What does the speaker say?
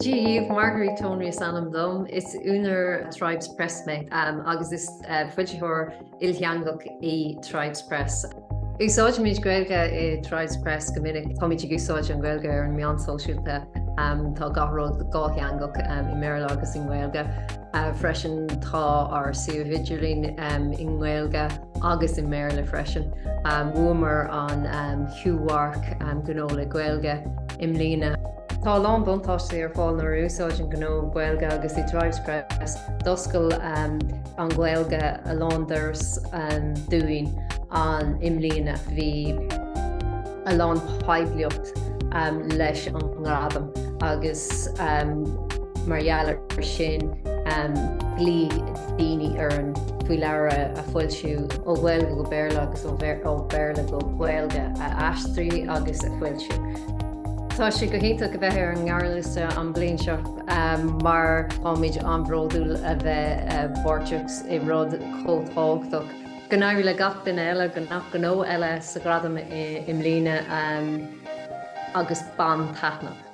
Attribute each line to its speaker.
Speaker 1: Díomh Marguerite Tónri Sanam Dom is únar Tribes Press me agus is fuilteóir iltheangach í Tribes Press. Úsáid míid Gailge I Tribes Press go minic táid úsáid an Gailge ar an meán sóisiúlta tá gahród gátheangach I Maryland agus in Gailge. Freisin tá ar siúvidirlín in Gailge agus in Maryland freisin. Bhuamar an Huark gnóla Gailge imlína. Tá lán buntáistí ar fáil na úsáid an gnó Gailge agus I Tribes Press doscail an Gailge a lándaras dúin an imlína bhí a lán paibliocht leis an Gradam agus margheallar sin lí daoine ar an fuileabhar a foilsiú ó Gailge go Béarla agus ó Béarla go Gailge a aistrií agus a foilsiú. Tá sé go hénta go bheith ar an ngearliste an bliain seo mar táid an bródúil a bheith bórteachs I rud chomhtágach. Go n-éirí le gach duine eile go nach gnó eile sa Gradam imlíne agus ban taitneach.